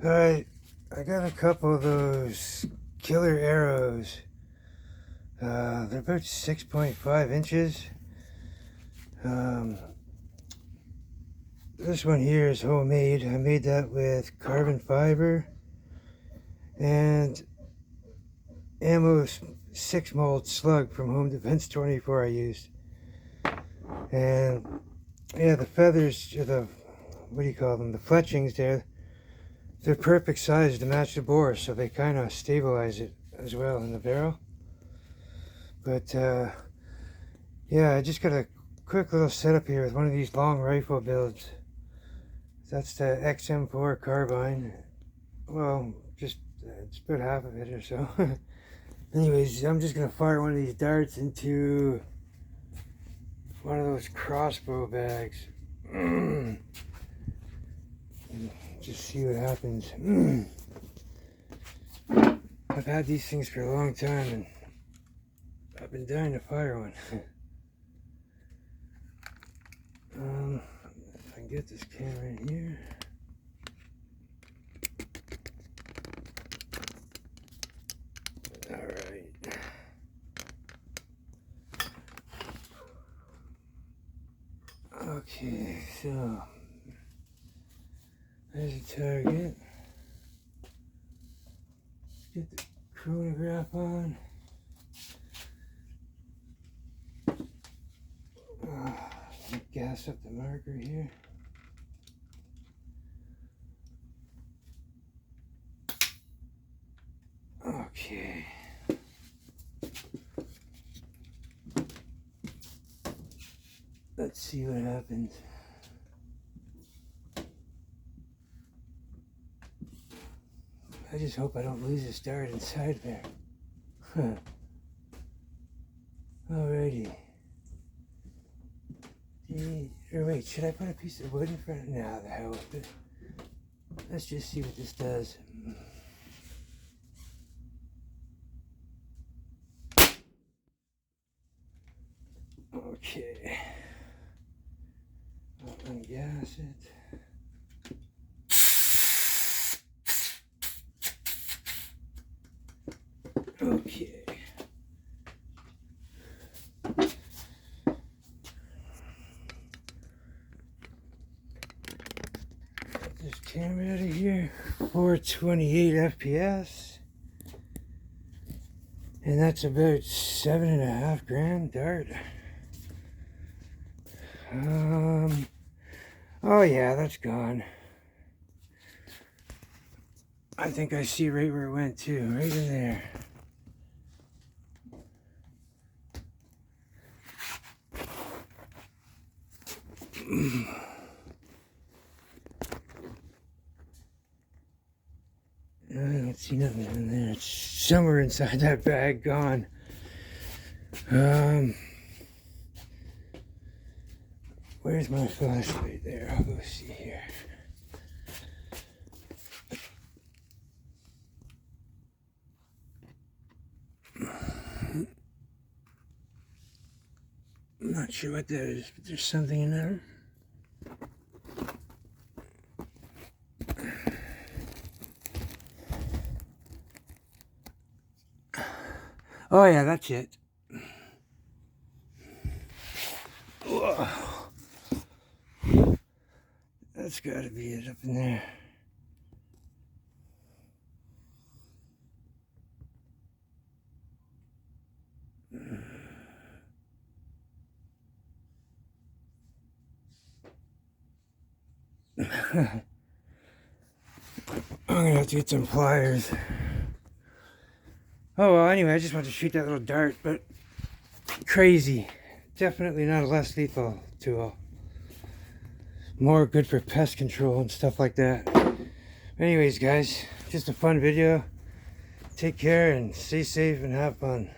Alright, I got a couple of those killer arrows. They're about 6.5 inches. This one here is homemade. I made that with carbon fiber and ammo 6 mold slug from Home Defense 24 I used. And yeah, the feathers, the, what do you call them, the fletchings there, they're perfect size to match the bore, so they kind of stabilize it as well in the barrel. But yeah, I just got a quick little setup here with one of these long rifle builds. That's the XM4 carbine. Well, just it's about half of it or so. Anyways, I'm just gonna fire one of these darts into one of those crossbow bags. And just see what happens. I've had these things for a long time and I've been dying to fire one. If I can get this camera in here. Alright. Okay, so there's a target. Get the chronograph on. Gas up the marker here. Okay. Let's see what happens. I just hope I don't lose this dart inside there. Huh. Alrighty. Or wait, should I put a piece of wood in front? Nah, the hell with it. Let's just see what this does. Okay. I'll ungas it. Okay. This camera out of here, 428 FPS, and that's about 7.5 gram dart. Oh yeah, that's gone. I think I see right where it went too, right in there. I don't see nothing in there. It's somewhere inside that bag, gone. Where's my flashlight? There, I'll go see here. I'm not sure what that is, but there's something in there. Oh yeah, that's it. Whoa. That's gotta be it up in there. I'm gonna have to get some pliers. Oh well, anyway, I just wanted to shoot that little dart, but crazy. Definitely not a less lethal tool. More good for pest control and stuff like that. Anyways, guys, just a fun video. Take care and stay safe and have fun.